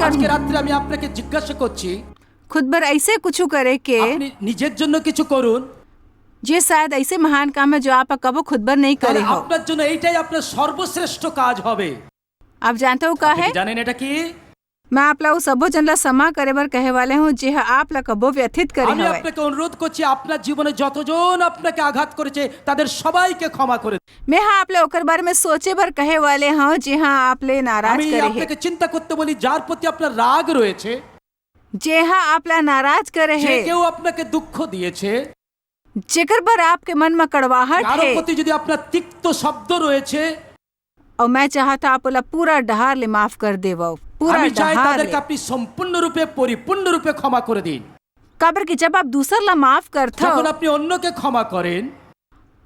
আজকে রাত্রে আমি আপনাকে জিজ্ঞাসা করছি खुद बर ऐसे कुछ करे के আপনি নিজের জন্য কিছু করুন, जे शायद ऐसे महान काम है जो आप कबो खुद बर नहीं তাহলে करे हो। আপনার জন্য এইটাই আপনার সর্বশ্রেষ্ঠ কাজ হবে। आप जानते हो का আপনি है? কি জানেন এটা কি? मैं आप ला सबो जन ला क्षमा करे बर कहे वाले हूँ जे आप ला कबो व्यथित करे আমি हवे। আপনাকে অনুরোধ করছি আপনার জীবনে যতজন আপনাকে আঘাত করেছে তাদের সবাইকে ক্ষমা করে দিন। मैं हाँ आप ले ओकर बारे में सोचे बर कहे वाले हूँ जे हाँ आप ले नाराज আমি करे है, আপনাকে চিন্তা করতে বলি যার প্রতি আপনার রাগ রয়েছে, जे हाँ आप ला नाराज करे যে है, কেউ আপনাকে দুঃখ দিয়েছে, जेकर बर आपके मन में कड़वाहट কারো है, প্রতি যদি আপনার তিক্ত শব্দ রয়েছে, और मैं चाहता आप ला पूरा डहार ले माफ कर देवो, पूरा আমি চাই डहार তাদেরকে ले। আপনি সম্পূর্ণরূপে পরিপূর্ণরূপে ক্ষমা করে দিন। काबर की जब आप दूसर ला माफ करते যখন हो, আপনি অন্যকে ক্ষমা করেন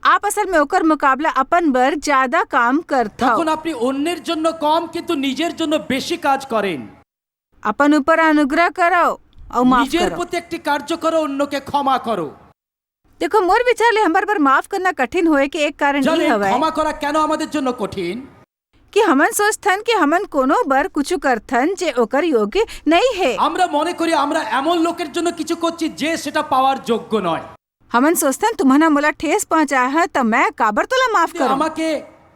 आप असल में ओकर मुकाबला अपन बर ज्यादा काम करते हो, তখন আপনি অন্যের জন্য কম কিন্তু নিজের জন্য বেশি কাজ করেন। अपन ऊपर अनुग्रह करो और माफ নিজের करो। প্রতি একটি কার্য করো, অন্যকে ক্ষমা করো। देखो मोर विचार ले हमार पर माफ करना कठिन होए के एक कारण জানেন ये हवे ক্ষমা করা কেন আমাদের জন্য কঠিন? कि हमन सोचथन कि हमन कोनो बर कुछ करथन जे ओकर योग्य नहीं है। আমরা মনে করি আমরা এমন লোকের জন্য কিছু করছি যে সেটা পাওয়ার যোগ্য নয়। हमन सोचथन तुम्हारा मोला ठेस पहुंचाया है तो मैं काबर तोला माफ যদি करूं। আমাকে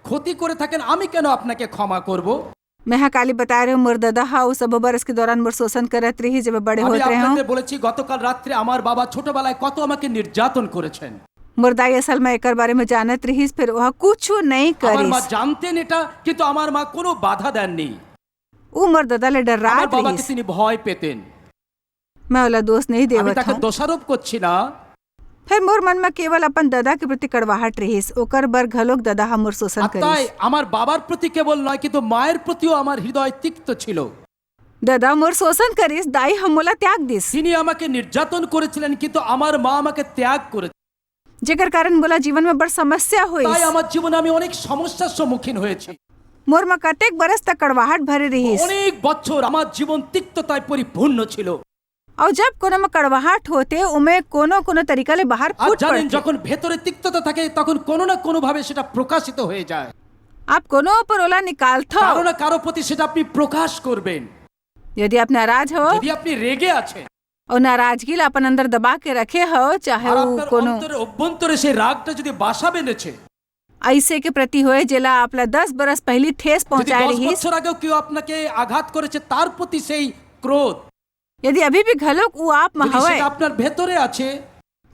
ক্ষতি করে থাকেন আমি কেন আপনাকে ক্ষমা করব? मैं हाँ काली बता रहे हूँ मोर दादा हाँ उस सब बरस के दौरान मोर शोषण करत रही जब बड़े আমি होते रहे আপনাদের हूँ। বলেছি গতকাল রাত্রে আমার বাবা ছোটবেলায় কত আমাকে নির্যাতন করেছেন। मोर दाई असल में एकर बारे में जानत रही फिर वह कुछ नहीं আমার মা करी। জানতেন এটা কিন্তু আমার মা কোনো বাধা দেননি। वो मोर दादा ले আমার डरात বাবাকে रही। তিনি ভয় পেতেন। मैं ओला दोष नहीं আমি देवत তাকে हूँ। দোষারোপ করছি না। फिर मोर मन में केवल अपन दादा के प्रति कड़वाहट रहीस ओकर बर घलोक दादा हम मोर शोषण আর তাই करीस। আমার বাবার প্রতি কেবল নয় কিন্তু মায়ের প্রতিও আমার হৃদয় তিক্ত ছিল। दादा मोर शोषण करीस दाई हम मोला त्याग दिस তিনি আমাকে নির্যাতন করেছিলেন কিন্তু আমার মা আমাকে ত্যাগ করেছে। जेकर कारण बोला जीवन में बड़ समस्या हुई। তাই আমার জীবনে আমি অনেক সমস্যার সম্মুখীন হয়েছি। मोर में कतेक बरस तक कड़वाहट भरे रहीस অনেক বছর আমার জীবন তিক্ততায় পরিপূর্ণ ছিল। और जब कोनो में कड़वाहट होते उमे कोनो कोनो तरीका ले बाहर আর फूट জানেন पड़ते। যখন ভেতরে তিক্ততা থাকে তখন কোনো না কোনো ভাবে সেটা প্রকাশিত হয়ে যায়। आप कोनो पर ओला निकालते কারো हो। না কারো প্রতি সেটা আপনি প্রকাশ করবেন। यदि आप नाराज हो যদি আপনি রেগে আছেন और नाराजगी ला अपन अंदर दबा के रखे हो चाहे আর वो আপনার कोनो অন্তরে অভ্যন্তরে সেই রাগটা যদি বাসা বেঁধেছে, ऐसे के प्रति होए जेला आपला 10 बरस पहली ठेस যদি पहुंचाए 10 रहीस, বছর আগেও কেউ আপনাকে আঘাত করেছে তার প্রতি সেই ক্রোধ यदि अभी भी घलोक वो आप में যদি हवे সেটা আপনার ভেতরে আছে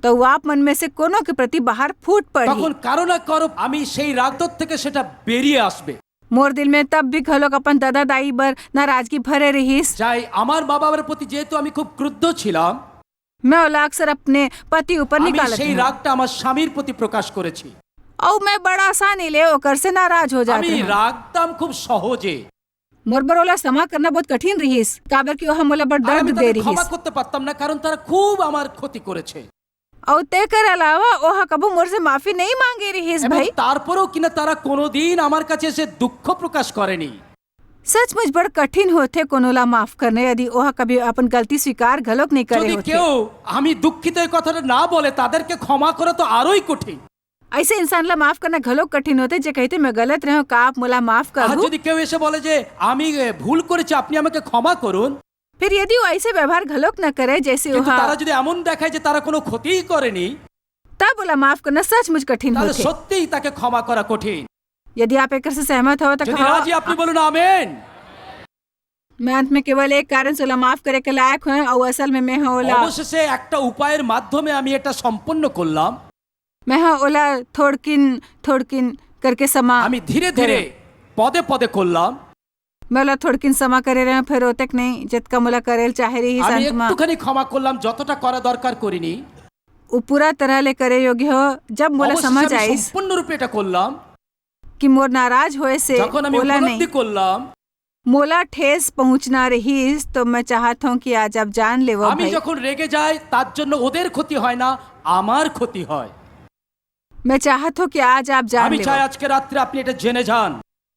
तो वो आप मन में से कोनो के प्रति बाहर फूट पड़ी। তখন কারো না কারো আমি সেই রাগদত্ত থেকে সেটা বেরিয়ে আসবে। मोर दिल में तब भी घलोक अपन दादा दाई बर नाराजगी भरे रहीस। যাই আমার মা বাবার প্রতি যেহেতু আমি খুব ক্রুদ্ধ ছিলাম मैं ओला अक्सर अपने पति ऊपर আমি निकालत সেই हूँ রাগটা আমার স্বামীর প্রতি প্রকাশ করেছি। और मैं बड़ा आसानी ले ओकर से नाराज हो আমি जाते हूँ। রাগতাম খুব সহজে मोर बर ओला क्षमा करना बहुत कठिन रहीस काबर कि वो मोला बड़ আর दर्द আমি दे তাদের ক্ষমা रहीस করতে পারতাম না কারণ তারা খুব আমার ক্ষতি করেছে। और तेकर अलावा ओहा कबू मोर से माफी नहीं मांगे रहीस এবং भाई। তারপরেও কিনা তারা কোনোদিন আমার কাছে এসে দুঃখ প্রকাশ করেনি। सचमुच बड़ कठिन होते कोनोला माफ करने यदि ओहा कभी अपन गलती स्वीकार घलोक नहीं करे যদি होते। কেউ আমি দুঃখিত এই কথাটা না বলে তাদেরকে ক্ষমা করা তো আরোই কঠিন। ऐसे इंसान ला माफ करना घलोक कठिन होते जे कहते मैं गलत रहो का आप मोला माफ আর करू। যদি কেউ এসে বলে যে আমি ভুল করেছি আপনি আমাকে ক্ষমা করুন, फिर यदि वो ऐसे व्यवहार घलोक न करे जैसे কিন্তু ओहा তারা যদি এমন দেখায় যে তারা কোনো ক্ষতিই করেনি तब बोला माफ करना सचमुच कठिन তাহলে होते। সত্যিই তাকে ক্ষমা করা কঠিন। यदि आप एक से सहमत हो तो যদি कहो রাজি আপনি বলুন আমেন। मैं अंत में केवल एक कारण से ओला माफ करे के लायक हूँ और असल में मैं ओला অবশেষে একটা উপায়ের মাধ্যমে আমি এটা সম্পন্ন করলাম। मैं ओला थोड़किन थोड़किन करके समा আমি ধীরে ধীরে পদে পদে করলাम। मैं ओला थोड़किन समा करे रहे फिर ओतक नहीं जितना मोला करेल चाहे रही আমি संत में একটুখানি ক্ষমা করলাম, যতটা করা দরকার করিনি। वो पूरा तरह ले करे योग्य हो। जब मोला অবশেষে समझ আমি आईस সম্পূর্ণরূপে এটা করলাম। कि मोर नाराज होए से যখন আমি ओला উপলব্ধি नहीं করলাম मोला ठेस पहुंचना रहीस तो मैं चाहता हूँ कि आज आप जान ले वो আমি भाई। যখন রেগে যাই তার জন্য ওদের ক্ষতি হয় না, আমার ক্ষতি হয়। मैं चाहता हूँ कि आज आप जान আমি ले চাই আজকে রাত্রে আপনি এটা জেনে যান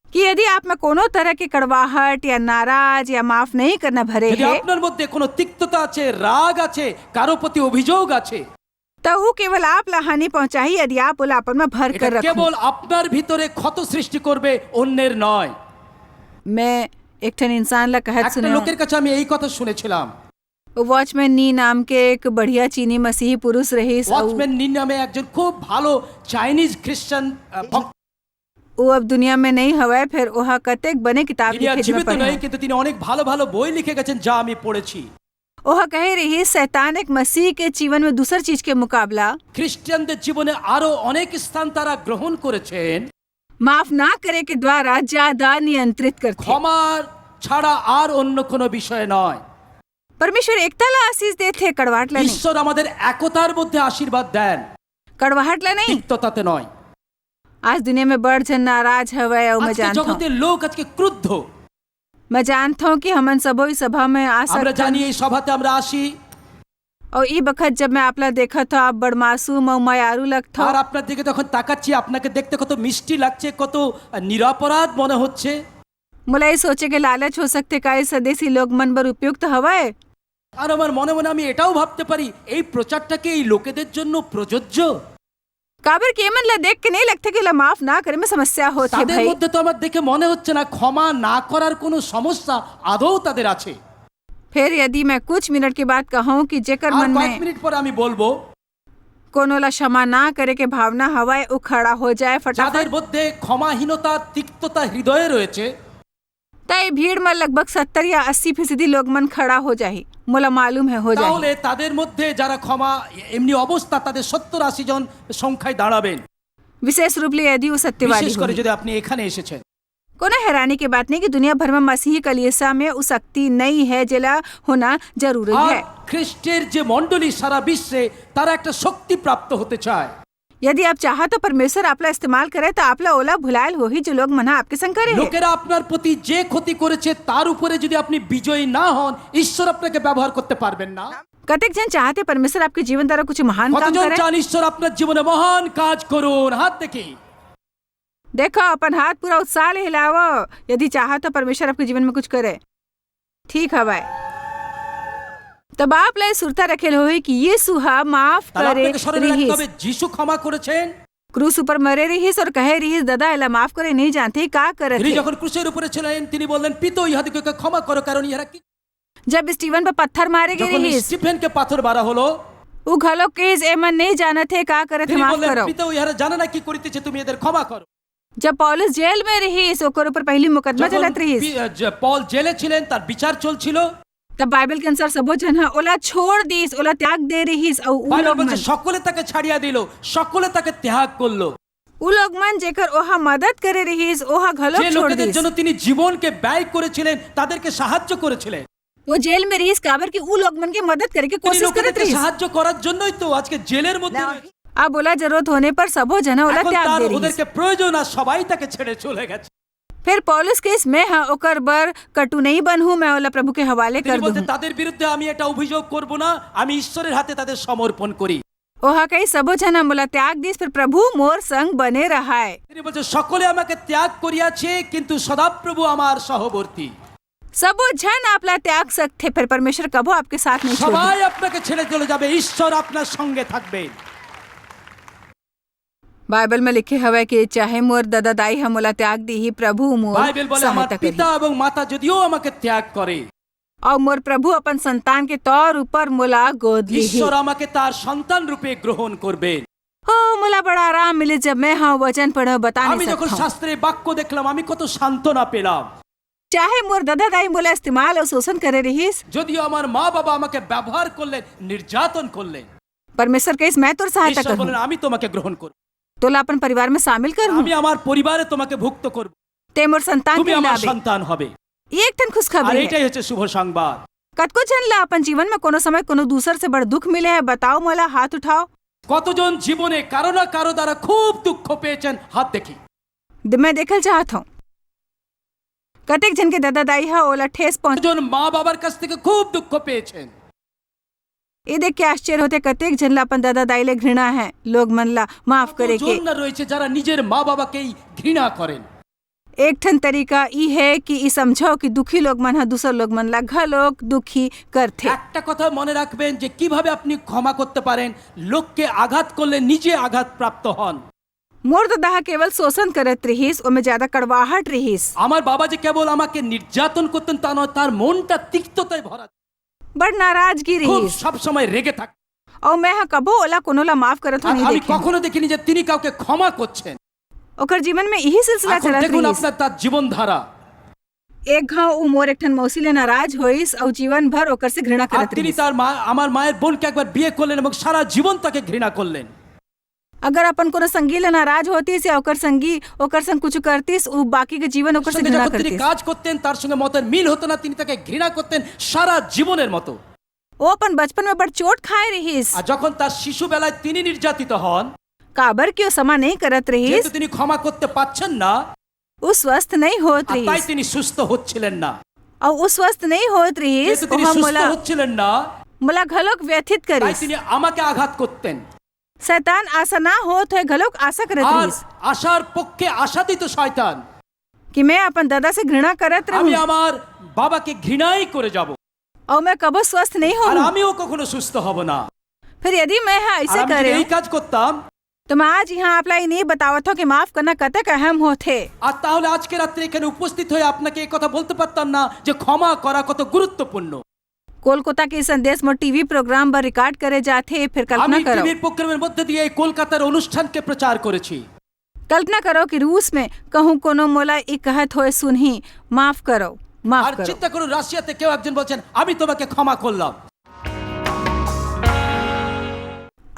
कि यदि आप में कोनो तरह की कड़वाहट या नाराज या माफ नहीं करना भरे যদি है আপনার মধ্যে কোনো তিক্ততা আছে, রাগ আছে, কারো প্রতি অভিযোগ আছে, तो वो केवल आप ला हानि पहुंचाई यदि आप बोला अपन में भर এটা कर रखो। কেবল আপনার ভিতরে ক্ষত সৃষ্টি করবে, অন্যের নয়। मैं एक ठन इंसान ला कहत একটা सुने লোকের কাছে আমি এই কথা শুনেছিলাম। वॉचमैन नी नाम के एक बढ़िया चीनी मसीही पुरुष रहीस अउ ওয়াচম্যান নিন নামে একজন খুব ভালো চাইনিজ খ্রিস্টান ভক্ত। वो अब दुनिया में नहीं हवय फिर ओहा कतेक बने किताब তিনি আর लिखे জীবিত पढ़े নয়, কিন্তু তিনি অনেক ভালো ভালো বই লিখে গেছেন যা আমি পড়েছি। ओहा कहे रही शैतान एक मसीह के जीवन में दूसर चीज के मुकाबला খ্রিস্টানদের জীবনে আরো অনেক স্থান তারা গ্রহণ করেছেন माफ ना करे के द्वारा ज्यादा नियंत्रित करते ক্ষমার ছাড়া আর অন্য কোনো বিষয় নয়। परमेश्वर एकता ला आशीष देते कड़वाहट ला नहीं ঈশ্বর আমাদের একতার মধ্যে আশীর্বাদ দেন, कड़वाहट ला नहीं তিক্ততাতে নয়। आज दुनिया में बढ़ जन नाराज हवय और मैं আজকে जानता हूँ জগতের লোক আজকে ক্রুদ্ধ। मैं जानता हूँ कि हमन सबो इस सभा में आ আমরা सकते জানি এই সভাতে আমরা আসি, और ई बखत जब मैं आपला देखा था आप बड़ मासूम और मायारू लगता আর আপনার দিকে তখন তাকাচ্ছি, আপনাকে দেখতে কত মিষ্টি লাগছে, কত নিরপরাধ মনে হচ্ছে। मुला ये सोचे के लालच हो सकते का ये स्वदेशी लोग मन बर उपयुक्त हवय আর আমার মনে মনে আমি এটাও ভাবতে পারি এই প্রচারটাকে এই লোকেদের জন্য প্রযোজ্য। काबर के मन ला देख के नहीं लगता कि ला माफ ना करे में समस्या होती তাদের भाई মধ্যে তো আমার দেখে মনে হচ্ছে না ক্ষমা না করার কোনো সমস্যা আদৌ তাদের আছে। फिर यदि मैं कुछ मिनट के बाद कहूँ कि जेकर আর मन কয়েক में মিনিট পর আমি বলবো कोनो ला क्षमा ना करे के भावना हवाए वो खड़ा हो जाए যাদের फटाफट মধ্যে ক্ষমাহীনতা তিক্ততা হৃদয়ে রয়েছে ताई भीड़ में लगभग 70 या 80% लोग मन खड़ा हो जाही मोला मालूम है हो তাহলে जाही তাদের মধ্যে যারা ক্ষমা এমনি অবস্থা তাদের 70-80 জন সংখ্যায় দাঁড়াবেন, विशेष रूप ले यदि वो सत्यवादी বিশেষ করে होही। যদি আপনি এখানে এসেছেন। कोनो हैरानी की बात नहीं कि दुनिया भर में मसीही कलीसिया में वो शक्ति नहीं है जिला होना जरूरी আর है খ্রিস্টের যে মণ্ডলী সারা বিশ্বে তারা একটা শক্তি প্রাপ্ত হতে চায়। यदि आप चाहा तो परमेश्वर आपला इस्तेमाल करे तो आपला ओला भुलायल हो ही जो लोग मना आपके संग करे है। লোকেরা আপনার প্রতি যে ক্ষতি করেছে তার উপরে যদি আপনি বিজয়ী না হন, ঈশ্বর আপনাকে ব্যবহার করতে পারবেন না। कतेक जन चाहते परमेश्वर आपके जीवन द्वारा कुछ महान काम কতজন करे চান ঈশ্বর আপনার জীবনে মহান কাজ করুন? হাত দেখি। देखो अपन हाथ पूरा उत्साह ले हिलावो यदि चाहा तो परमेश्वर आपके जीवन में कुछ करे ठीक है भाई तब आप ले सुरता रखेल हो कि ये सुहा माफ তাহলে करे আপনাকে স্মরণে রাখতে रहीस হবে যিশু ক্ষমা করেছেন। क्रूस ऊपर मरे रहीस और कहे रहीस दादा एला माफ करे नहीं जानते का करे তিনি थे যখন ক্রুশের উপরে ছিলেন তিনি বললেন পিতা ইহাদিগকে ক্ষমা করো কারণ ইহারা কি। जब स्टीवन पर पत्थर मारे गए যখন रहीस স্টিফেনকে পাথর মারা হলো वो घलो केस एमन नहीं जाने थे का करे थे তিনি माफ বললেন करो পিতা ইহারা জানে না কি করিতেছে, তুমি এদের ক্ষমা করো। जब पौलुस जेल में रहीस ओकर ऊपर पहली मुकदमा যখন चलत रहीस পল জেলে ছিলেন তার বিচার চলছিল, तब बाइबल के अनुसार सबो जन हा ओला छोड़ दीस ओला त्याग दे रहीस और उ বাইবেল लोग বলছে मन সকলে তাকে ছাড়িয়া দিল, সকলে তাকে ত্যাগ করলো। उ लोग मन जेकर ओहा मदद करे रहीस ओहा घलो যে छोड़ লোকেদের दीस জন্য তিনি জীবনকে ব্যয় করেছিলেন তাদেরকে সাহায্য করেছিলেন। वो जेल में रहीस काबर की उ लोग मन की मदद करे के তিনি कोशिश करत লোকেদেরকে रहीस সাহায্য করার জন্যই তো আজকে জেলের মধ্যে রয়েছে। अब ओला जरूरत होने पर सबो जना ओला এখন त्याग তার दे रहीस ওদেরকে প্রয়োজন আর সবাই তাকে ছেড়ে চলে গেছে। फिर पौलुस केस में हा ओकर बर कटु नहीं बनहूं मैं ओला प्रभु के हवाले তিনি कर বলতে दूं তাদের বিরুদ্ধে আমি এটা অভিযোগ করব না, আমি ঈশ্বরের হাতে তাদের সমর্পণ করি। ओहा कई सबो जना मोला त्याग दीस फिर प्रभु मोर संग बने रहा है তিনি বলছে সকলে আমাকে ত্যাগ করিয়াছে কিন্তু সদাপ্রভু আমার সহবর্তী। सबो जन आपला त्याग सकते फिर परमेश्वर कबो आपके साथ नहीं छोड़े সবাই আপনাকে ছেড়ে চলে যাবে, ঈশ্বর আপনার সঙ্গে থাকবে। बाइबल में लिखे हवे कि चाहे मोर दादा दाई हम मोला त्याग दी ही प्रभु मोर বাইবেল বলে আমার सहायता পিতা करी এবং মাতা যদিও আমাকে ত্যাগ করে, और मोर प्रभु अपन संतान के तौर ऊपर मोला गोद ली ঈশ্বর আমাকে তার সন্তান রূপে গ্রহণ করবেন। हो मोला बड़ा आराम मिले जब मैं हाँ वचन पढ़ो बता আমি नहीं যখন सकता हूँ। শাস্ত্রে বাক্য দেখলাম আমি কত সান্ত্বনা পেলাম। चाहे मोर दादा दाई मोला इस्तेमाल और शोषण करे रहीस যদিও আমার মা বাবা আমাকে ব্যবহার করলেন, নির্যাতন করলেন, परमेश्वर के इस मैं तोर सहायता ঈশ্বর বলেন करूँ আমি তোমাকে গ্রহণ করব, तोला अपन परिवार में शामिल कर আমি আমার পরিবারে তোমাকে ভুক্ত করব, ते मोर संतान তুমি के আমার हिलावे সন্তান হবে। ये एक ठन আর खुशखबरी है এটাই হচ্ছে শুভ সংবাদ। कतको जन ला अपन जीवन में कोनो समय कोनो दूसर से बड़ दुख मिले है बताओ मोला हाथ उठाओ কতজন জীবনে কারো না কারো দ্বারা খুব দুঃখ পেয়েছেন? হাত দেখি। मैं देखल चाहत हूँ कतेक जन के दादा दाई हा ओला ठेस पहुंच কতজন মা বাবার কাছ থেকে খুব দুঃখ পেয়েছেন? ये देख के आश्चर्य होते कतेक जन ला अपन दादा दाई ले घृणा है लोग मन ला माफ करे के কতজন না রয়েছে যারা নিজের মা বাবাকেই ঘৃণা করেন। एक ठन तरीका ई है कि ई समझो कि दुखी लोग मन हा दूसर लोग मन ला घलोक दुखी करथे একটা কথা মনে রাখবেন যে কিভাবে আপনি ক্ষমা করতে পারেন, লোককে আঘাত করলে নিজে আঘাত প্রাপ্ত হন। मोर दादा केवल शोषण करत रहीस, ओमे ज्यादा कड़वाहट रहीस। আমার বাবা যে কেবল আমাকে নির্যাতন করতেন তা নয়, তার মনটা তিক্ততায় ভরা, बड़ नाराजगी খুব रहीस। সব সময় রেগে থাকতেন। और मैं हाँ कबो ओला कोनोला माफ करत हो আর नहीं আমি देखे। কখনো দেখিনি যে তিনি কাউকে ক্ষমা করছেন। ओकर जीवन में यही सिलसिला এখন चलत দেখুন रहीस। আপনার তার জীবনধারা। एक घाव उ मोर एकठन मौसी ले नाराज होइस और जीवन भर ओकर से घृणा আর करत তিনি रहीस। তার মা, আমার মায়ের বোনকে একবার বিয়ে করলেন এবং সারা জীবন তাকে ঘৃণা করলেন। अगर अपन कोनो संगी ले नाराज होतीस या ओकर संगी ओकर संग कुछ करतीस, उ बाकी के जीवन ओकर से সঙ্গে घृणा যখন তিনি करतीस। কাজ করতেন তার সঙ্গে মতের মিল হতো না, তিনি তাকে ঘৃণা করতেন সারা জীবনের মতো। वो अपन बचपन में बड़ चोट खाए रहीस। আর যখন তার শিশু বেলায় তিনি নির্যাতিত হন, काबर क्यों समा नहीं करत रहीस, যেহেতু তিনি ক্ষমা করতে পারছেন না, उ स्वस्थ नहीं होत আর তাই रहीस। তিনি সুস্থ হচ্ছিলেন না। और उ स्वस्थ नहीं होत रहीस, যেহেতু তিনি ओहा সুস্থ मोला হচ্ছিলেন না, मोला घलोक व्यथित তাই करीस। তিনি আমাকে আঘাত করতেন। शैतान आशा ना होत है घलोक आशा करत আর रहीस আশার পক্ষে আশা দিত শয়তান, कि मैं अपन दादा से घृणा करत আমি रहूं আমার বাবাকে ঘৃণাই করে যাব, और मैं कबो स्वस्थ नहीं আর हूँ। আমিও কখনো সুস্থ হব না। फिर यदि मैं हाँ আর ऐसे আমি যদি करे এই কাজ করতাম, तो मैं आज यहाँ आप लाई नहीं बतावत हो कि माफ करना कतक अहम होते। আর তাহলে আজকে রাত্রে এখানে উপস্থিত হয়ে আপনাকে এই কথা বলতে পারতাম না যে ক্ষমা করা কত গুরুত্বপূর্ণ। कोलकाता के संदेश में टीवी प्रोग्राम पर रिकॉर्ड करे जाते, फिर আমি कल्पना करो টিভির প্রোগ্রামের মধ্যে দিয়ে এই কলকাতার অনুষ্ঠানকে প্রচার করেছি। कल्पना करो कि रूस में कहूँ कोनो मोला ई कहत होए सुनही माफ करो माफ আর करो। চিন্তা করুন রাশিয়াতে কেউ একজন বলছেন আমি তোমাকে ক্ষমা করলাম।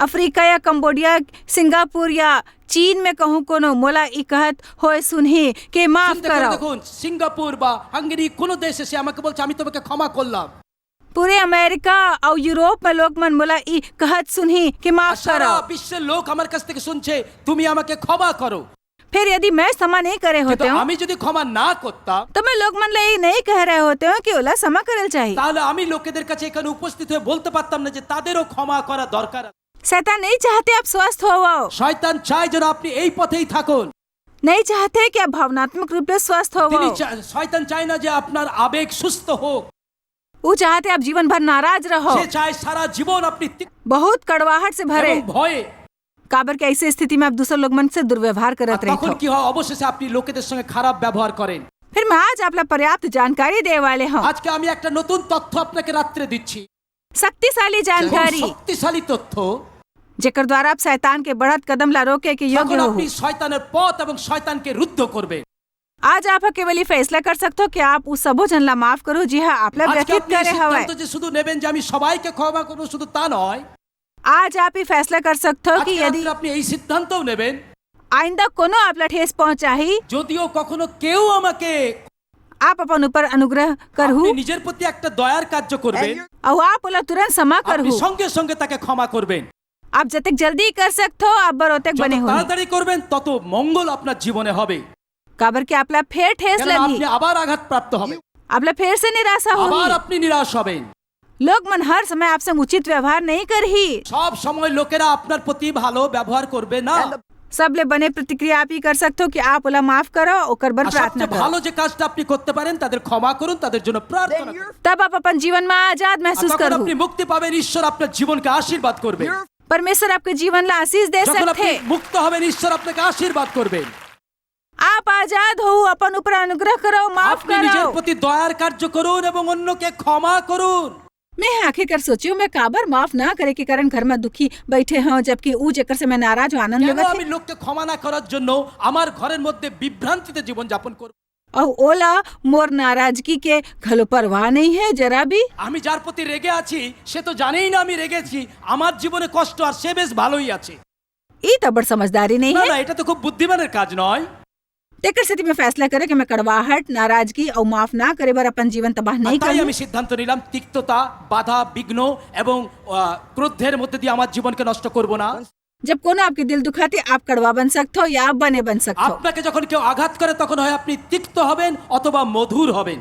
अफ्रीका या कंबोडिया सिंगापुर या चीन में कहूँ कोनो मोला ई कहत होए सुनही कि माफ চিন্তা করে करो। দেখুন সিঙ্গাপুর বা হাঙ্গেরি কোনো দেশ এসে আমাকে বলছে আমি তোমাকে ক্ষমা করলাম। पूरे अमेरिका और यूरोप में लोग मन मोला ई कहत सुनही कि আর माफ সারা करो। বিশ্বের লোক আমার কাছ থেকে শুনছে তুমি আমাকে ক্ষমা করো। फिर यदि मैं क्षमा नहीं करे কিন্তু होते हूँ আমি যদি क्षमा না করতাম, तो मैं लोग मन ले नहीं कह रहे होते हो कि ओला क्षमा करल चाहिए। তাহলে আমি লোকেদের কাছে এখানে উপস্থিত হয়ে বলতে পারতাম না যে তাদেরও ক্ষমা করা দরকার। शैतान नहीं चाहते आप स्वस्थ हो, শয়তান চায় যেন আপনি এই পথেই থাকুন। नहीं चाहते कि आप भावनात्मक रूप से स्वस्थ हो। তিনি শয়তান চায় না যে আপনার আবেগ সুস্থ হোক, वो चाहते आप जीवन भर नाराज रहो, সে চায় সারা জীবন আপনি बहुत कड़वाहट से भरे। এবং ভয়ে। काबर के ऐसी स्थिति में आप दूसरे लोग मन से दुर्व्यवहार करत আর रहे তখন हो। কি হয়, অবশেষে আপনি লোকেদের সঙ্গে খারাপ ব্যবহার করেন। फिर मैं आज आपला पर्याप्त जानकारी दे वाले हूँ, আজকে আমি একটা নতুন তথ্য আপনাকে রাত্রে দিচ্ছি, शक्तिशाली जानकारी শক্তিশালী তথ্য, जेकर द्वारा आप शैतान के बढ़त कदम ला रोके के योग्य তখন हो। আপনি শয়তানের পথ এবং শয়তানকে রুদ্ধ করবেন। आज आप केवल ये फैसला कर सकते हो कि आप उस सबो जन ला माफ करो जी हाँ आपला আজকে व्यथित আপনি এই करे हवाए। সিদ্ধান্ত যে শুধু নেবেন যে আমি সবাইকে ক্ষমা করব, শুধু তা নয়। आज आप ये फैसला कर सकते हो कि আজকে यदि রাত্রে আপনি এই সিদ্ধান্তও নেবেন, आइंदा कोनो आपला ठेस पहुंचाही, যদিও কখনো কেউ আমাকে, आप अपन ऊपर अनुग्रह करहु আপনি নিজের প্রতি একটা দয়ার কার্য করবেন, और आप ओला तुरंत क्षमा আপনি करहु। সঙ্গে সঙ্গে তাকে ক্ষমা করবেন। आप जतक जल्दी कर सकते हो आप बरोतक যত बने हो। তাড়াতাড়ি করবেন তত মঙ্গল আপনার জীবনে হবে। काबर के आपला फिर ठेस কেন लगी, আপনি আবার আঘাতপ্রাপ্ত হবেন, आपला फिर से निराशा আবার होगी। আপনি নিরাশ হবেন। लोग मन हर समय आपसे उचित व्यवहार नहीं करही। সব সময় লোকেরা আপনার প্রতি ভালো ব্যবহার করবে না। सब ले बने प्रतिक्रिया आप ही कर सकते हो कि आप ओला माफ करो ओकर बर আর प्रार्थना সবচেয়ে करो। ভালো যে কাজটা আপনি করতে পারেন তাদের ক্ষমা করুন, তাদের জন্য প্রার্থনা করুন। तब आप अपन जीवन में आजाद আর महसूस তখন करो। আপনি মুক্তি পাবেন, ঈশ্বর আপনার জীবনকে আশীর্বাদ করবে। परमेश्वर आपके जीवन ला आशीष दे যখন আপনি सकते। মুক্ত হবেন ঈশ্বর আপনাকে আশীর্বাদ করবেন। आप आजाद हो, अपन ऊपर अनुग्रह करो, माफ আপনি নিজের करो। প্রতি দয়ার কার্য করুন এবং অন্যকে ক্ষমা করুন। मैं आखिरकार सोची हूँ मैं काबर माफ ना करे के कारण घर में दुखी बैठे हूँ, जबकि ऊ जेकर से मैं नाराज हूँ आनंद কেন लेवत আমি है। লোককে ক্ষমা না করার জন্য আমার ঘরের মধ্যে বিভ্রান্তিতে জীবন যাপন করব। और ओला मोर नाराजगी के घलो परवाह नहीं है जरा भी। আমি যার প্রতি রেগে আছি সে তো জানেই না আমি রেগেছি, আমার জীবনে কষ্ট আর সে বেশ ভালোই আছে। ये तो बड़ समझदारी नहीं না है। না, এটা তো খুব बुद्धिमाনের কাজ নয়। तेकर स्थिति में फैसला करे कि मैं कड़वाहट नाराजगी और माफ ना करे बर अपन जीवन तबाह नहीं তাই करूँ। আমি সিদ্ধান্ত নিলাম তিক্ততা, বাধা, বিঘ্ন এবং ক্রোধের মধ্যে দিয়ে আমার জীবনকে নষ্ট করব না। जब कोनो आपके दिल दुखाते आप कड़वा बन सकते हो या आप बने बन सकते हो। আপনাকে যখন কেউ আঘাত করে তখন হয় আপনি তিক্ত হবেন অথবা মধুর হবেন,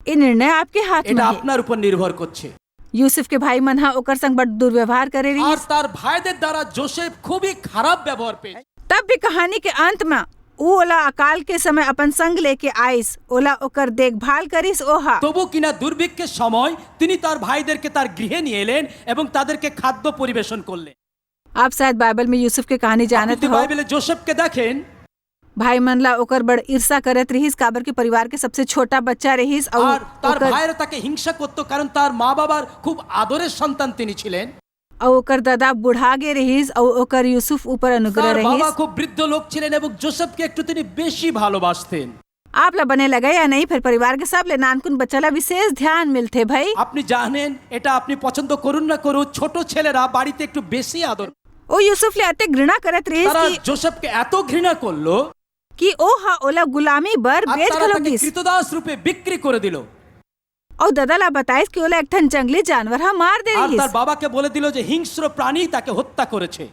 ये निर्णय आपके हाथ में এটা है। আপনার উপর নির্ভর করছে। यूसुफ के भाई मन हा ओकर संग बड़ दुर्व्यवहार करे रही। আর তার ভাইদের দ্বারা যোসেফ খুবই খারাপ ব্যবহার পেয়েছে। तब भी कहानी के अंत में ऊ ओला अकाल के समय अपन संग लेके आइस, ओला ओकर देखभाल करिस ओहा। তবু কিনা দুর্ভিক্ষের সময় তিনি তার ভাইদেরকে তার গৃহে নিয়ে এলেন এবং তাদেরকে খাদ্য পরিবেশন করলেন। आप शायद बाइबल में यूसुफ के कहानी আপনি जानत যদি हो। বাইবেলে जोसेफকে দেখেন, भाई मनला ओकर बड़ ईर्षा करत रहीस, काबर के परिवार के सबसे छोटा बच्चा रहीस और আর তার ओकर ভাইয়েরা তাকে হিংসা করতো, কারণ তার মা বাবার খুব আদরের সন্তান তিনি ছিলেন। ओकर दादा बुढ़ा गे रहीस और ओकर यूसुफ ऊपर अनुग्रह তার বাবা रहीस। খুব বৃদ্ধ লোক ছিলেন এবং जोसेफকে একটু তিনি বেশি ভালোবাসতেন। आप ला बने लगे या नहीं, फिर परिवार के सब ले नानकुन बच्चा ला विशेष ध्यान मिलते भाई। আপনি জানেন, এটা আপনি পছন্দ করুন না করুন, ছোট ছেলেরা বাড়িতে একটু বেশি আদর। ओ यूसुफ ले अते घृणा करत रहीस তারা कि जोसेफকে এত ঘৃণা করলো ओ हा ओला गुलामी बर আর बेच তারা गलो তাকে दिस। কৃতদাস রূপে বিক্রি করে দিল। और दादा ला बताइस कि ओला एक ठन जंगली जानवर हा मार दे আর তার रहीस। বাবাকে বলে দিল যে হিংস্র প্রাণী তাকে হত্যা করেছে।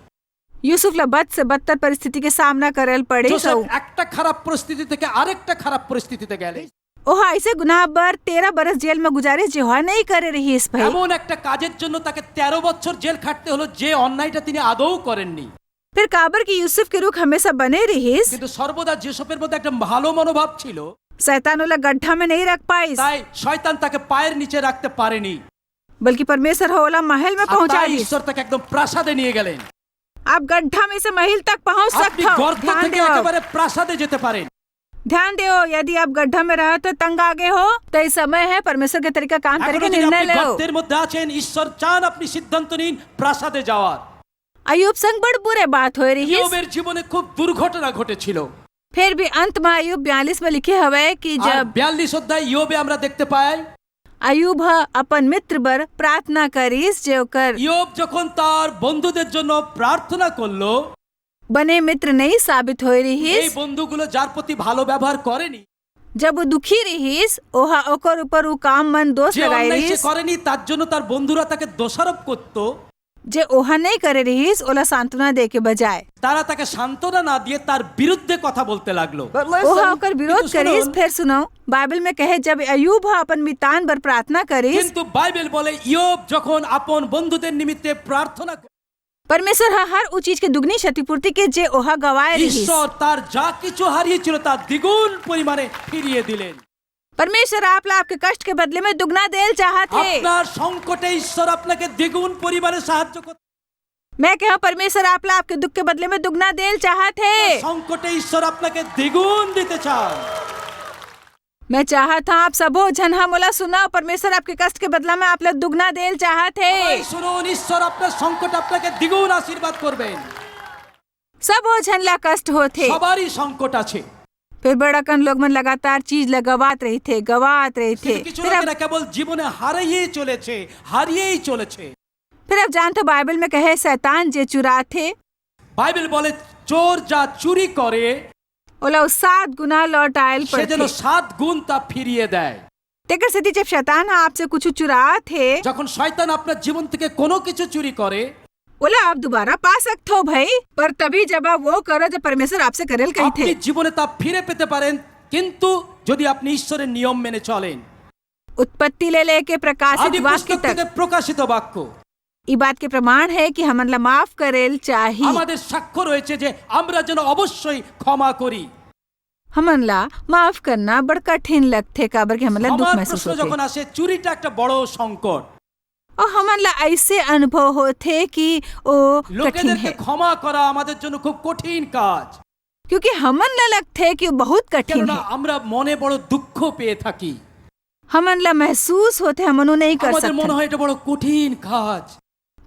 यूसुफ ला बद से बदतर परिस्थिति के सामना करल पड़े। जोसेफ একটা খারাপ পরিস্থিতি থেকে আরেকটা খারাপ পরিস্থিতিতে গেলে ओहा ऐसे गुनाह बर 13 बरस जेल में गुजारिश जो हा नहीं करे रहीस भाई। এমন একটা কাজের জন্য তাকে 13 বছর জেল খাটতে হলো যে অন্যায়টা তিনি আদৌ করেননি। फिर काबर की यूसुफ के रुख हमेशा बने रहीस। কিন্তু সর্বদা जोसेफের মধ্যে একটা ভালো মনোভাব ছিল, शैतान ओला गड्ढा में नहीं रख पाइस, তাই শয়তান তাকে পায়ের নিচে রাখতে পারেনি। बल्कि परमेश्वर हो ओला महल में আর पहुंचा তাই दिस। ঈশ্বর তাকে একদম প্রাসাদে নিয়ে গেলেন। आप गड्ढा में से महल तक पहुंच আপনি सकते हो। গর্ত ध्यान থেকে दो, একেবারে প্রাসাদে যেতে পারেন। ध्यान दो। यदि आप गड्ढा में रहो तो तंग आगे हो तो इस समय है परमेश्वर के तरीका काम এখনো करके যদি निर्णय আপনি लो। গর্তের মধ্যে আছেন, ঈশ্বর চান আপনি সিদ্ধান্ত নিন প্রাসাদে যাওয়ার। अयुब संग बड़ बुरे बात हो रही है। ইয়োবের জীবনে খুব দুর্ঘটনা ঘটেছিল। फिर भी अंत में अयुब 42 में लिखे हुए कि আর जब 42 অধ্যায় ইয়োবে আমরা দেখতে পাই, अयुब अपन मित्र बर प्रार्थना करीस जे ओकर ইয়োব যখন তার বন্ধুদের জন্য প্রার্থনা করলো, बने मित्र नहीं साबित हो এই रहीस। বন্ধুগুলো যার প্রতি ভালো ব্যবহার করেনি, जब वो दुखी रहीस ओहा ओकर ऊपर वो काम मन दोष যে लगाई অন্যায় সে रहीस। করেনি তার জন্য তার বন্ধুরা তাকে দোষারোপ করত। जे ओहा नहीं करे रहीस ओला सांत्वना दे के बजाय তারা তাকে সান্ত্বনা না দিয়ে তার বিরুদ্ধে কথা বলতে লাগলো। ओहा ओकर विरोध কিন্তু करीस। শুনুন, फिर सुनो बाइबल में कहे जब अयुब अपन मितान बर प्रार्थना करीस কিন্তু বাইবেল বলে ইয়োব যখন আপন বন্ধুদের নিমিত্তে প্রার্থনা করে, परमेश्वर हर उ चीज के दुगनी क्षतिपूर्ति के जे ओहा गवाए रहीस। ঈশ্বর তার যা কিছু হারিয়েছিল তার দ্বিগুণ পরিমাণে ফিরিয়ে দিলেন। परमेश्वर आप ला आपके कष्ट के बदले में दुगना देल चाहत है। আপনার সংকটে ঈশ্বর আপনাকে দ্বিগুণ পরিমাণে সাহায্য করতে, मैं कहा परमेश्वर आप ला आपके दुख के बदले में दुगना देल चाहत है। সংকটে ঈশ্বর আপনাকে দ্বিগুণ দিতে চান। मैं चाहत हूँ आप सबो जन हम मोला सुना परमेश्वर आपके कष्ट के बदला में आप ला दुगना देल चाहत है। সবাই শুনুন, ঈশ্বর আপনার সংকট আপনাকে দ্বিগুণ আশীর্বাদ করবেন। सबो जन ला कष्ट होते। সবারই সংকট আছে। फिर बड़ाकन लोग मन लगातार चीज लगवात रही थे गवात रही थे। কিছু লোকেরা কেবল জীবনে হারিয়েই চলেছে। फिर अब जानते हो बाइबल में कहे शैतान जे चुराते বাইবেল বলে চোর যা চুরি করে ओला 7 गुना लौट आयल সে যেন पड़ते। 7 গুণ তা ফিরিয়ে দেয়। तेकर से जब शैतान आपसे कुछ चुरात है যখন শয়তান আপনার জীবন থেকে কোনো কিছু চুরি করে, बोला आप दोबारा पा सकते हो भाई, पर तभी जब आप वो करो जब परमेश्वर आपसे करेल कही আপনি थे। জীবনে তা ফিরে পেতে পারেন, কিন্তু যদি আপনি ঈশ্বরের নিয়ম মেনে চলেন। उत्पत्ति ले लेके प्रकाशित আদি वाक्य পুস্তক तक থেকে প্রকাশিত বাক্য ये बात के प्रमाण है कि हमन ला माफ करेल चाहिए। আমাদের সাক্ষ্য রয়েছে যে আমরা যেন অবশ্যই ক্ষমা করি। हमन ला माफ करना बड़ कठिन लगते काबर के हमन ला दुख ক্ষমার महसूस প্রশ্ন যখন होते আসে, চুরিটা একটা বড় সংকট। और हमन ला ऐसे अनुभव होते कि ओ कठिन লোকেদেরকে है ক্ষমা করা আমাদের জন্য খুব কঠিন কাজ, क्योंकि हमन ला लगते है कि वो बहुत कठिन কেননা है। আমরা মনে বড় দুঃখ পেয়ে থাকি। हमन ला महसूस होते हमन वो नहीं कर আমাদের মনে सकते। হয় এটা বড় কঠিন কাজ।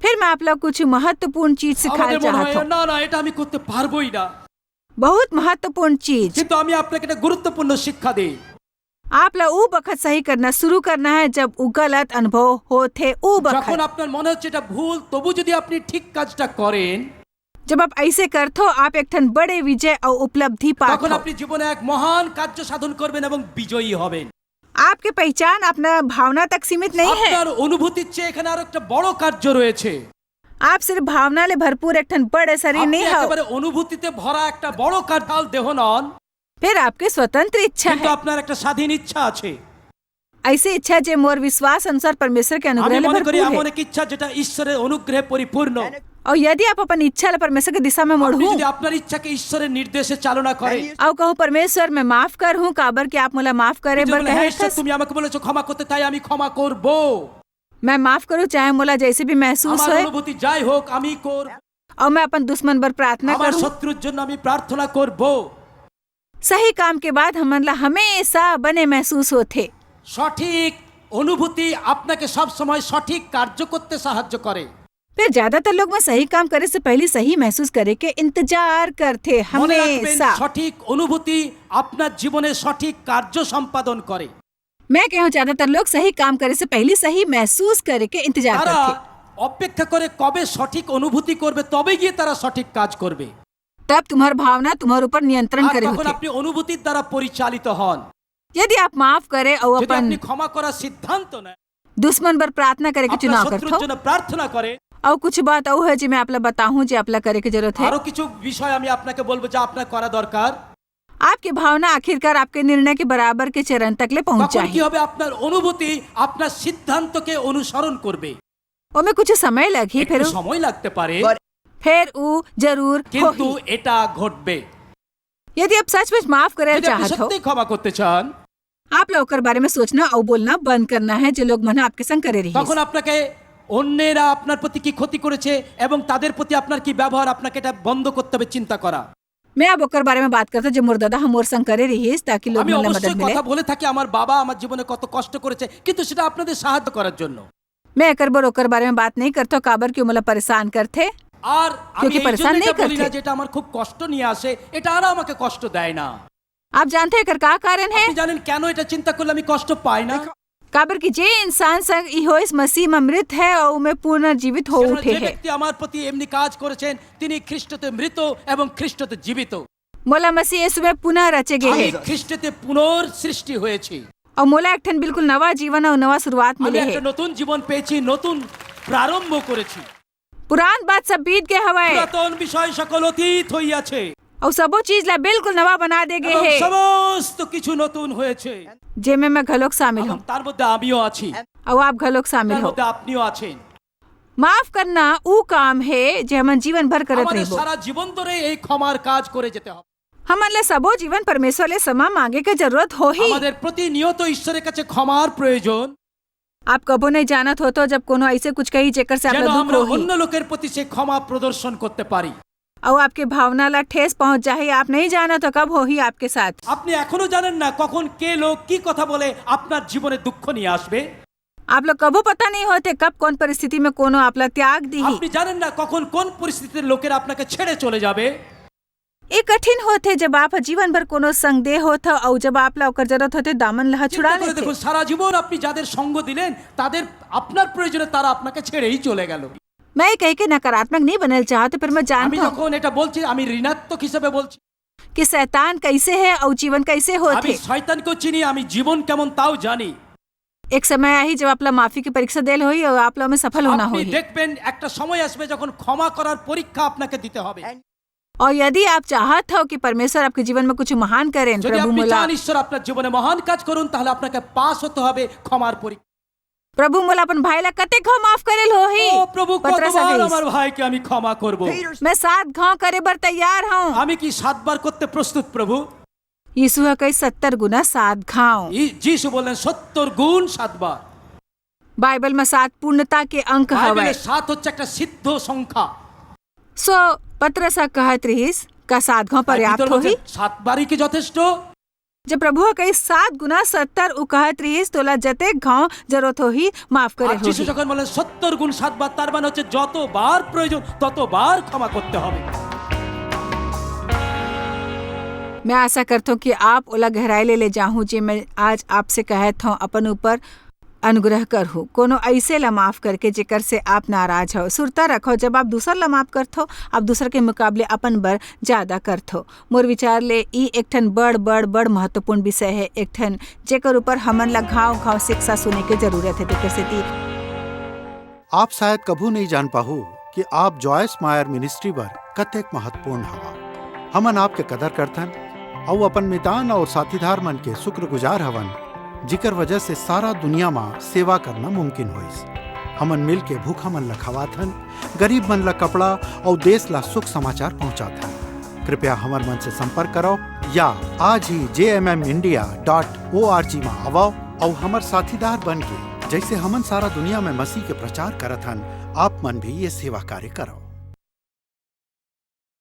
फिर मैं आप लोग कुछ महत्वपूर्ण चीज सिखाना আমাদের মনে হয় चाहता हूँ। না না এটা আমি करते পারবোই না। बहुत महत्वपूर्ण चीज কিন্তু আমি আপনাকে একটা গুরুত্বপূর্ণ শিক্ষা দেই। आप ला ऊ बखत सही करना शुरू करना है जब ऊ गलत अनुभव होते ऊ যখন बखत আপনার মনে হচ্ছে এটা ভুল, তবু যদি আপনি ঠিক কাজটা করেন, जब आप ऐसे करते हो आप एक ठन बड़े विजय और उपलब्धि তখন पाते हो। আপনি জীবনে এক মহান কার্য সাধন করবেন এবং বিজয়ী হবেন। आपके पहचान अपना भावना तक सीमित नहीं है। আপনার অনুভূতির চেয়ে এখানে আরো একটা বড় কার্য রয়েছে। आप सिर्फ भावना ले भरपूर एक ठन बड़े शरीर আপনি नहीं हो। একেবারে অনুভূতিতে ভরা একটা বড় কার্যাল দেহ নন, फिर आपके स्वतंत्र इच्छा কিন্তু है। আপনার একটা স্বাধীন ইচ্ছা আছে। ऐसी इच्छा जो मोर विश्वास अनुसार परमेश्वर के আমি अनुग्रह ले মনে করি भरपूर এমন है। এক ইচ্ছা যেটা ঈশ্বরের অনুগ্রহে পরিপূর্ণ। और यदि आप अपन इच्छा ले परमेश्वर की दिशा में আপনি मोड़ू যদি আপনার ইচ্ছাকে ঈশ্বরের নির্দেশে চালনা করেন, और कहूँ परमेश्वर मैं माफ कर हूँ काबर कि आप मोला माफ करे যদি बर বলেন, হ্যাঁ ঈশ্বর कहे তুমি আমাকে বলেছো ক্ষমা করতে, তাই আমি ক্ষমা করব। मैं माफ करूँ चाहे मोला जैसे भी महसूस আমার होए। অনুভূতি যাই হোক আমি করব। और मैं अपन दुश्मन पर प्रार्थना আমার करूं। শত্রুর জন্য আমি প্রার্থনা করব। सही काम के बाद हमन ला हमेशा बने महसूस होते। সঠিক অনুভূতি আপনাকে সব সময় সঠিক কার্য করতে সাহায্য করে। फिर ज्यादातर लोग मैं सही काम करे से पहले सही महसूस करे के इंतजार करते মনে রাখবেন हमेशा। সঠিক অনুভূতি আপনার জীবনে সঠিক কার্য সম্পাদন করে। मैं कहूँ ज्यादातर लोग सही काम करे से पहले सही महसूस करे के इंतजार তারা करते। অপেক্ষা করে কবে সঠিক অনুভূতি করবে তবে গিয়ে তারা সঠিক কাজ করবে। तब तुम्हार भावना तुम्हारे ऊपर नियंत्रण আর करे তখন होते। আপনি অনুভূতির দ্বারা পরিচালিত হন। यदि आप माफ करे और যদি अपन আপনি ক্ষমা করার সিদ্ধান্ত নেন, दुश्मन पर प्रार्थना करे के আপনার चुनाव শত্রুর करते জন্য প্রার্থনা করে। और कुछ बात और है जी मैं आपला बताऊं जो आपला करे की जरूरत है। আরো কিছু বিষয় আমি আপনাকে বলবো যা আপনার করা দরকার। आपकी भावना आखिरकार आपके निर्णय के बराबर के चरण तक ले पहुंच তখন কি जाए। হবে, আপনার অনুভূতি আপনার সিদ্ধান্তকে অনুসরণ করবে। ओमे कुछ समय लगी একটু फिर সময় লাগতে পারে ऊ जरूर কিন্তু होही। এটা घटবে। यदि आप सचमुच माफ करे যদি আপনি चाहत हो, সত্যি ক্ষমা করতে চান आप लोग कर बारे में सोचना और बोलना बंद करना है जो लोग मना आपके संग करे रही। তখন আপনাকে অন্যেরা আপনার প্রতি কি ক্ষতি করেছে এবং তাদের প্রতি আপনার কি ব্যবহার, আপনাকে এটা বন্ধ করতে হবে চিন্তা করা। मैं अब ओकर बारे में बात करता जो मोर दादा हम मोर संग करे रही ताकि लोग আমি मने অবশ্যই मदद मिले। কথা বলে থাকি আমার বাবা আমার জীবনে কত কষ্ট করেছে, কিন্তু সেটা আপনাদের সাহায্য করার জন্য। मैं एकर बर ओकर बारे में बात नहीं करता काबर क्यों मला परेशान करते। আর আমি क्योंकि এই परेशान জন্য नहीं এটা বলি না करते। যেটা আমার খুব কষ্ট নিয়ে আসে, এটা আর আমাকে কষ্ট দেয় না। आप जानते हैं एकर का कारण है? আপনি জানেন কেন এটা চিন্তা করলে আমি কষ্ট পাই না? काबर की जे इंसान संग इहो इस मसीह में मृत है और उमे पुनर्जीवित हो কেননা उठे যে है। ব্যক্তি আমার প্রতি এমনি কাজ করেছেন তিনি খ্রিস্টতে মৃত এবং খ্রিস্টতে জীবিত। मोला मसीह यीशु में पुनः रचे गए আমি है খ্রিস্টতে পুনঃসৃষ্টি হয়েছি। और मोला एक ठन बिल्कुल नवा जीवन और नवा शुरुआत আমি मिले একটা है। নতুন জীবন পেয়েছি, নতুন প্রারম্ভ করেছি। पुरान बात सब बीत गए हवाए পুরাতন বিষয় সকল অতীত হইয়াছে और सबो चीज ला बिल्कुल नवा बना दे गए এবং है। সমস্ত কিছু নতুন হয়েছে जे में मैं घलोक शामिल এবং हूँ তার মধ্যে আমিও আছি, और आप घलोक शामिल তার हो। মধ্যে আপনিও আছেন। माफ करना ऊ काम है जो हम जीवन भर करत আমাদের रहबो। সারা জীবন ধরে এই ক্ষমার কাজ করে যেতে হবে। हमन ले सबो जीवन परमेश्वर ले क्षमा मांगे के जरूरत हो ही। আমাদের প্রতিনিয়ত ঈশ্বরের কাছে ক্ষমার প্রয়োজন, आप कबो नहीं जानत हो तो जब कोनो ऐसे कुछ कही जेकर से যেন आपला दुख আমরা होही অন্য লোকের প্রতি সে ক্ষমা প্রদর্শন করতে পারি। और आपके भावना ला ठेस पहुंच जाए आप नहीं जानत हो कब होही आपके साथ। আপনি এখনো জানেন না কখন কে লোক কি কথা বলে আপনার জীবনে দুঃখ নিয়ে আসবে। आप लोग कबो पता नहीं होते कब कौन परिस्थिति में कोनो आपला त्याग दी। আপনি জানেন না কখন কোন পরিস্থিতির লোকেরা আপনাকে ছেড়ে চলে যাবে। ये कठिन होते जब आप जीवन भर कोनो संदेह होता और जब आप ला ओकर जरूरत होते दामन ला छुड़ा চিন্তা করে लेते। দেখুন সারা জীবন আপনি যাদের সঙ্গ দিলেন তাদের আপনার প্রয়োজনে তারা আপনাকে ছেড়েই চলে গেল। मैं कह के नकारात्मक नहीं बनल चाहते पर मैं আমি जानता हूँ যখন এটা বলছি আমি ঋণাত্মক হিসেবে বলছি। कि शैतान कैसे है और जीवन कैसे আমি होते। শয়তানকেও চিনি, আমি জীবন কেমন তাও জানি। एक समय आई जब आपला माफी की परीक्षा देल होई और आप लोग में सफल होना আপনি होई। দেখবেন একটা সময় আসবে যখন ক্ষমা করার পরীক্ষা আপনাকে দিতে হবে। और यदि आप चाहत हो कि परमेश्वर आपके जीवन में कुछ महान करें যদি प्रभु আপনি मोला চান ঈশ্বর আপনার জীবনে মহান কাজ করুন তাহলে আপনাকে পাস হতে হবে ক্ষমার পরীক্ষা। प्रभु मोला अपन भाई ला कते घाव माफ करेल होही। ও প্রভু पतरस কতবার आगे আমার ভাইকে আমি ক্ষমা করব। मैं 7 घाव करे बर तैयार हूँ। আমি কি 7 বার করতে প্রস্তুত প্রভু? यीशु है कई 70 गुना 7 घाव। যিশু বললেন 70 গুণ 7 বার। बाइबल में 7 पूर्णता के अंक हवे। বাইবেলে 7 হচ্ছে একটা সিদ্ধ সংখ্যা। सो पतरस कहत रहीस का 7 घाव पर्याप्त होही। 7 বারই কি যথেষ্ট? जब प्रभु कई 7 गुना 70 उ कहत रहीस तोला जते घाव जरूरत होही माफ करे আর যিশু होही। যখন বলেন 70 গুণ 7 বার তার মানে হচ্ছে যতবার প্রয়োজন ততবার ক্ষমা করতে হবে। मैं आशा करता हूँ कि आप ओला गहराई ले जाऊँ जी मैं आज आपसे कहत हूँ अपन ऊपर अनुग्रह कर हो कोनो ऐसे ला माफ करके जेकर से आप नाराज हो। सुरता रखो जब आप दूसर ला माफ करथो आप दूसर के मुकाबले अपन बर ज्यादा करथो। मोर विचार ले ई एक ठन बड़ बड़ बड़ महत्वपूर्ण विषय है, एक ठन जेकर ऊपर हमन ला घाव घाव शिक्षा सुने के जरूरत है। तेकर सेती आप शायद कभू नहीं जान पाहु कि आप जॉयस मायर मिनिस्ट्री बर कतेक महत्वपूर्ण हवा। हमन आपके कदर करथन और अपन मितान और साथीदार मन के शुक्रगुजार हवन जिकर वजह से सारा दुनिया में सेवा करना मुमकिन होइस। हमन मिल के भूखा मन ला खवाथन, गरीब मन ला कपड़ा और देश ला सुख समाचार पहुंचाथन। कृपया हमर मन से संपर्क करो या आज ही jmmindia.org में आवो और हमर साथीदार बन के जैसे हमन सारा दुनिया में मसीह के प्रचार करत हन आप मन भी ये सेवा कार्य करो।